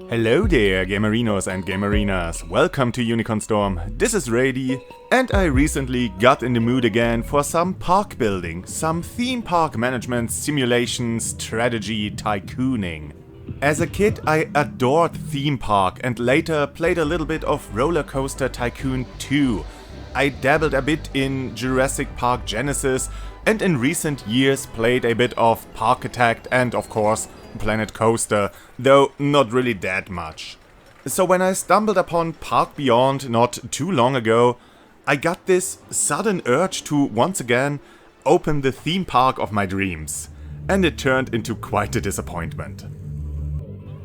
Hello there, gamerinos and gamerinas. Welcome to UnicornStorm. This is Rady, and I recently got in the mood again for some park building, some theme park management simulation strategy tycooning. As a kid, I adored theme park and later played a little bit of Roller Coaster Tycoon 2. I dabbled a bit in Jurassic Park Genesis, and in recent years played a bit of Park Attack and, of course, Planet Coaster, though not really that much. So when I stumbled upon Park Beyond not too long ago, I got this sudden urge to once again open the theme park of my dreams, and it turned into quite a disappointment.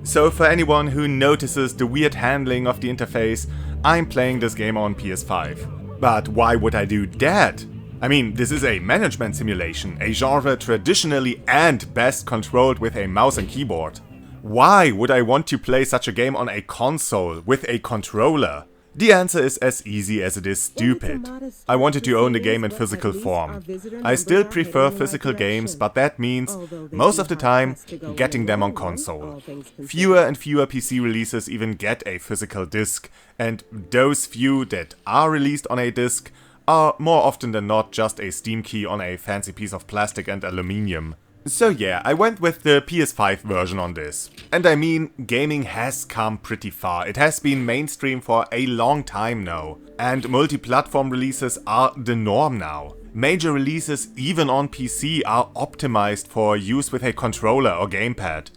So for anyone who notices the weird handling of the interface, I'm playing this game on PS5. But why would I do that? I mean, this is a management simulation, a genre traditionally and best controlled with a mouse and keyboard. Why would I want to play such a game on a console with a controller? The answer is as easy as it is stupid. I wanted to own the game in physical form. I still prefer physical games, but that means, most of the time, getting them on console. Fewer and fewer PC releases even get a physical disc, and those few that are released on a disc are more often than not just a Steam key on a fancy piece of plastic and aluminium. So yeah, I went with the PS5 version on this. And I mean, gaming has come pretty far. It has been mainstream for a long time now. And multi-platform releases are the norm now. Major releases, even on PC, are optimized for use with a controller or gamepad.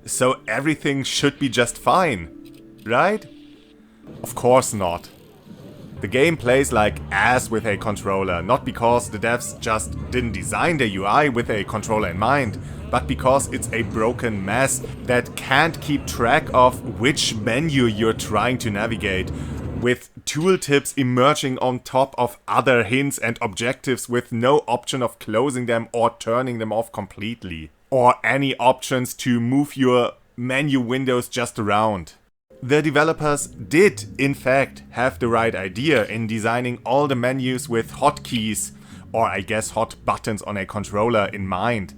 So everything should be just fine, right? Of course not. The game plays like ass with a controller, not because the devs just didn't design their UI with a controller in mind, but because it's a broken mess that can't keep track of which menu you're trying to navigate, with tooltips emerging on top of other hints and objectives with no option of closing them or turning them off completely, or any options to move your menu windows just around. The developers did, in fact, have the right idea in designing all the menus with hotkeys, or I guess hot buttons on a controller in mind.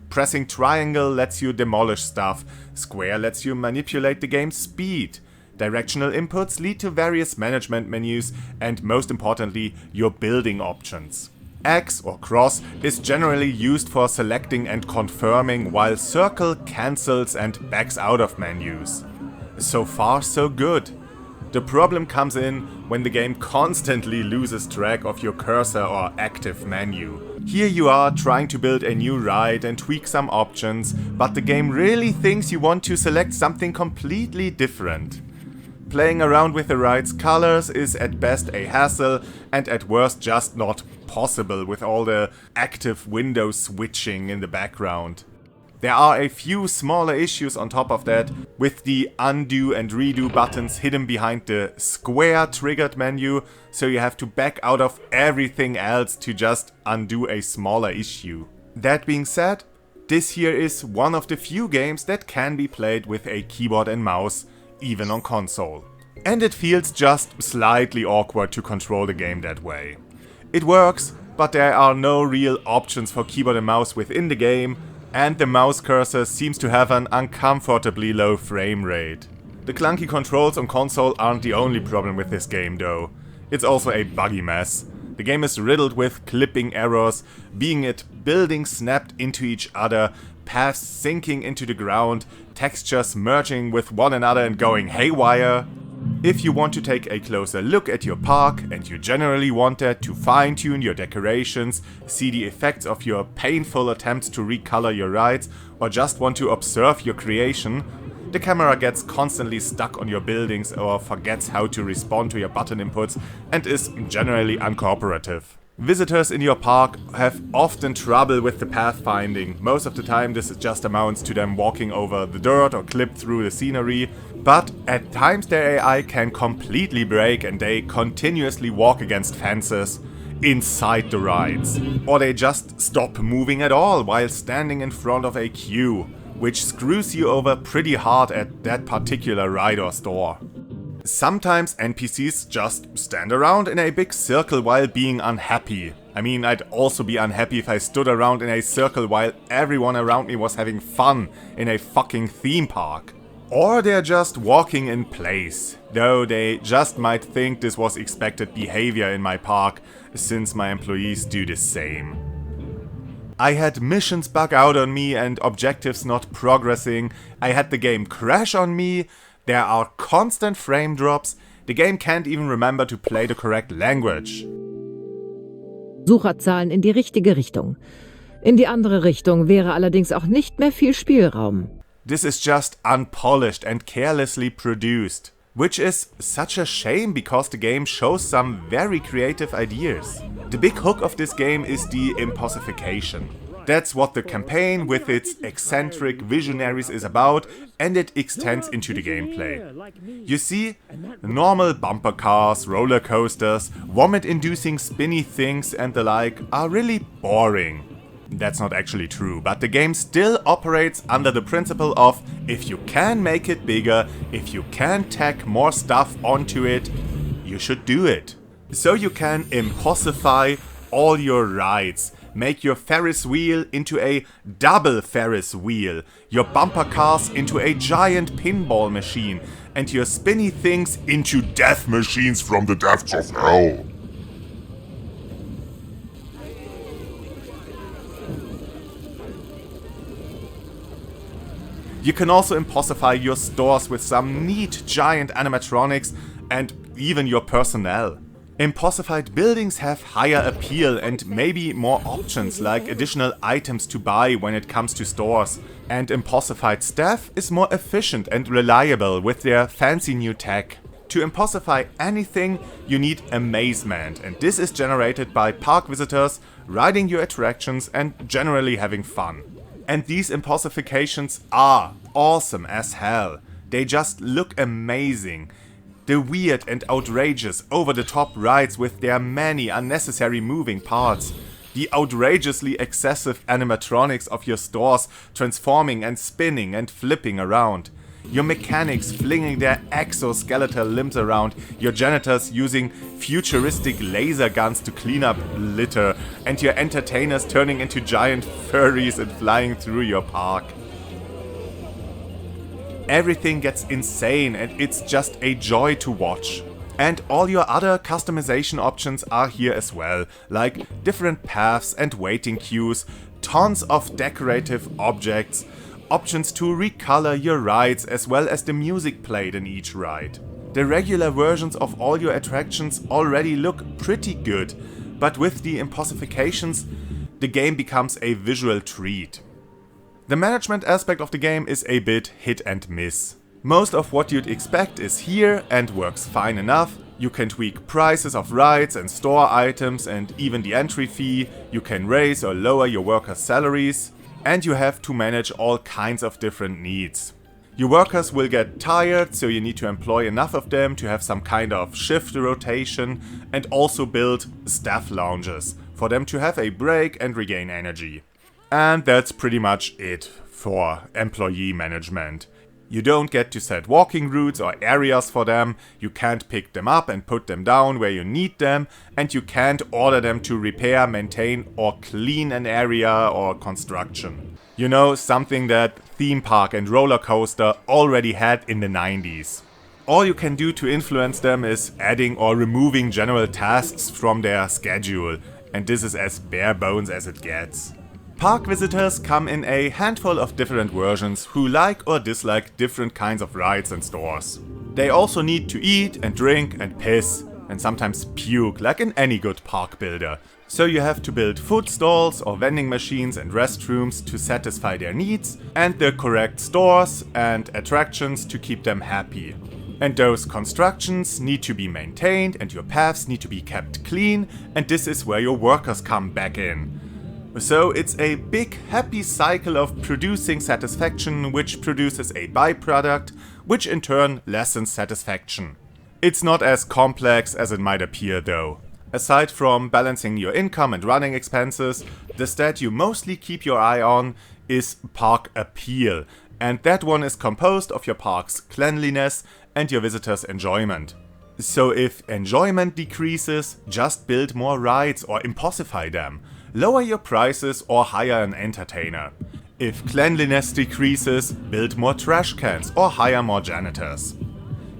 Pressing triangle lets you demolish stuff, square lets you manipulate the game's speed. Directional inputs lead to various management menus, and most importantly, your building options. X or cross is generally used for selecting and confirming, while circle cancels and backs out of menus. So far, so good. The problem comes in when the game constantly loses track of your cursor or active menu. Here you are trying to build a new ride and tweak some options, but the game really thinks you want to select something completely different. Playing around with the ride's colors is at best a hassle and at worst just not possible with all the active window switching in the background. There are a few smaller issues on top of that, with the undo and redo buttons hidden behind the square triggered menu, so you have to back out of everything else to just undo a smaller issue. That being said, this here is one of the few games that can be played with a keyboard and mouse, even on console. And it feels just slightly awkward to control the game that way. It works, but there are no real options for keyboard and mouse within the game, and the mouse cursor seems to have an uncomfortably low frame rate. The clunky controls on console aren't the only problem with this game though. It's also a buggy mess. The game is riddled with clipping errors, being it buildings snapped into each other, paths sinking into the ground, textures merging with one another and going haywire. If you want to take a closer look at your park, and you generally want that to fine-tune your decorations, see the effects of your painful attempts to recolor your rides, or just want to observe your creation, the camera gets constantly stuck on your buildings or forgets how to respond to your button inputs and is generally uncooperative. Visitors in your park have often trouble with the pathfinding. Most of the time this just amounts to them walking over the dirt or clip through the scenery, but at times their AI can completely break and they continuously walk against fences inside the rides. Or they just stop moving at all while standing in front of a queue, which screws you over pretty hard at that particular ride or store. Sometimes NPCs just stand around in a big circle while being unhappy. I mean, I'd also be unhappy if I stood around in a circle while everyone around me was having fun in a fucking theme park. Or they're just walking in place, though they just might think this was expected behavior in my park, since my employees do the same. I had missions bug out on me and objectives not progressing, I had the game crash on me, there are constant frame drops, the game can't even remember to play the correct language. Sucherzahlen in die richtige Richtung. In die andere Richtung wäre allerdings auch nicht mehr viel Spielraum. This is just unpolished and carelessly produced, which is such a shame because the game shows some very creative ideas. The big hook of this game is the impossification. That's what the campaign with its eccentric visionaries is about, and it extends into the gameplay. You see, normal bumper cars, roller coasters, vomit-inducing spinny things and the like are really boring. That's not actually true, but the game still operates under the principle of if you can make it bigger, if you can tack more stuff onto it, you should do it. So you can impossify all your rides, make your Ferris wheel into a double Ferris wheel, your bumper cars into a giant pinball machine, and your spinny things into death machines from the depths of hell. You can also impossify your stores with some neat giant animatronics and even your personnel. Impossified buildings have higher appeal and maybe more options like additional items to buy when it comes to stores. And impossified staff is more efficient and reliable with their fancy new tech. To impossify anything, you need amazement, and this is generated by park visitors riding your attractions and generally having fun. And these impossifications are awesome as hell. They just look amazing. The weird and outrageous over-the-top rides with their many unnecessary moving parts. The outrageously excessive animatronics of your stores transforming and spinning and flipping around. Your mechanics flinging their exoskeletal limbs around, your janitors using futuristic laser guns to clean up litter, and your entertainers turning into giant furries and flying through your park. Everything gets insane and it's just a joy to watch. And all your other customization options are here as well, like different paths and waiting queues, tons of decorative objects, options to recolor your rides as well as the music played in each ride. The regular versions of all your attractions already look pretty good, but with the impossifications, the game becomes a visual treat. The management aspect of the game is a bit hit and miss. Most of what you'd expect is here and works fine enough. You can tweak prices of rides and store items and even the entry fee, you can raise or lower your workers' salaries, and you have to manage all kinds of different needs. Your workers will get tired, so you need to employ enough of them to have some kind of shift rotation and also build staff lounges for them to have a break and regain energy. And that's pretty much it for employee management. You don't get to set walking routes or areas for them, you can't pick them up and put them down where you need them, and you can't order them to repair, maintain or clean an area or construction. You know, something that theme park and roller coaster already had in the 90s. All you can do to influence them is adding or removing general tasks from their schedule, and this is as bare bones as it gets. Park visitors come in a handful of different versions who like or dislike different kinds of rides and stores. They also need to eat and drink and piss and sometimes puke like in any good park builder. So you have to build food stalls or vending machines and restrooms to satisfy their needs and the correct stores and attractions to keep them happy. And those constructions need to be maintained and your paths need to be kept clean, and this is where your workers come back in. So it's a big happy cycle of producing satisfaction which produces a byproduct, which in turn lessens satisfaction. It's not as complex as it might appear though. Aside from balancing your income and running expenses, the stat you mostly keep your eye on is park appeal, and that one is composed of your park's cleanliness and your visitors' enjoyment. So if enjoyment decreases, just build more rides or impossify them. Lower your prices or hire an entertainer. If cleanliness decreases, build more trash cans or hire more janitors.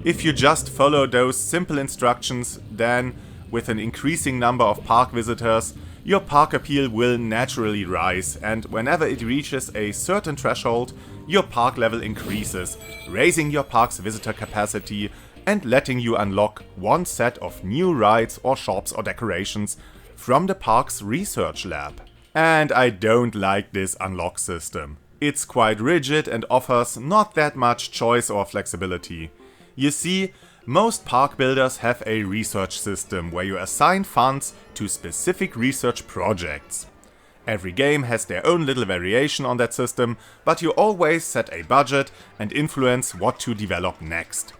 If you just follow those simple instructions, then, with an increasing number of park visitors, your park appeal will naturally rise, and whenever it reaches a certain threshold, your park level increases, raising your park's visitor capacity and letting you unlock one set of new rides or shops or decorations from the park's research lab. And I don't like this unlock system. It's quite rigid and offers not that much choice or flexibility. You see, most park builders have a research system where you assign funds to specific research projects. Every game has their own little variation on that system, but you always set a budget and influence what to develop next.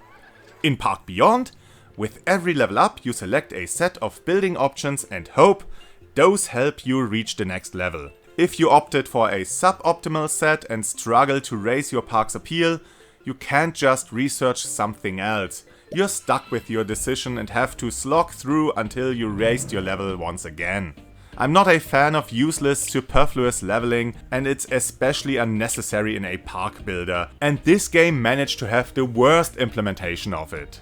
In Park Beyond, with every level up you select a set of building options and hope those help you reach the next level. If you opted for a suboptimal set and struggle to raise your park's appeal, you can't just research something else. You're stuck with your decision and have to slog through until you raised your level once again. I'm not a fan of useless, superfluous leveling, and it's especially unnecessary in a park builder, and this game managed to have the worst implementation of it.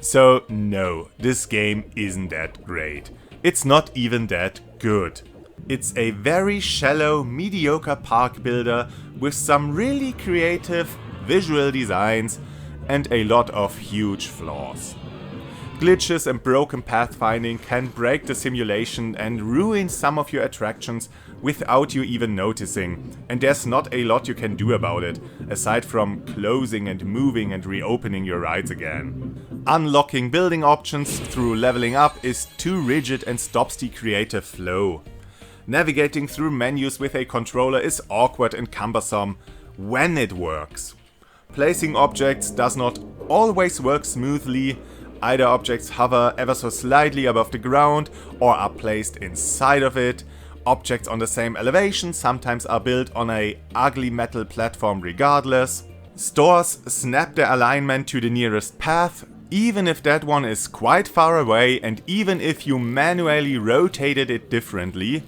So no, this game isn't that great. It's not even that good. It's a very shallow, mediocre park builder with some really creative visual designs and a lot of huge flaws. Glitches and broken pathfinding can break the simulation and ruin some of your attractions without you even noticing, and there's not a lot you can do about it, aside from closing and moving and reopening your rides again. Unlocking building options through leveling up is too rigid and stops the creative flow. Navigating through menus with a controller is awkward and cumbersome when it works. Placing objects does not always work smoothly. Either objects hover ever so slightly above the ground or are placed inside of it. Objects on the same elevation sometimes are built on a ugly metal platform regardless. Stores snap their alignment to the nearest path, even if that one is quite far away and even if you manually rotated it differently.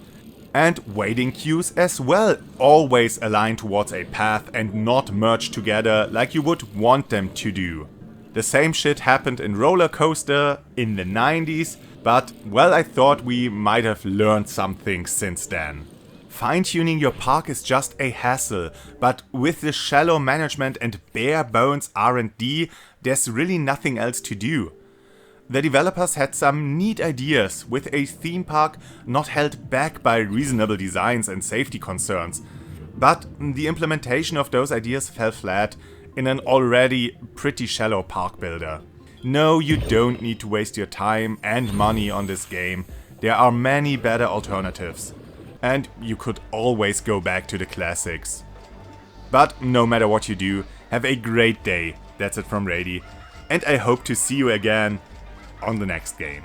And waiting queues as well always align towards a path and not merge together like you would want them to do. The same shit happened in Roller Coaster in the 90s, but well, I thought we might have learned something since then. Fine-tuning your park is just a hassle, but with the shallow management and bare bones R&D, there's really nothing else to do. The developers had some neat ideas, with a theme park not held back by reasonable designs and safety concerns, but the implementation of those ideas fell flat in an already pretty shallow park builder. No, you don't need to waste your time and money on this game. There are many better alternatives. And you could always go back to the classics. But no matter what you do, have a great day. That's it from Rady. And I hope to see you again on the next game.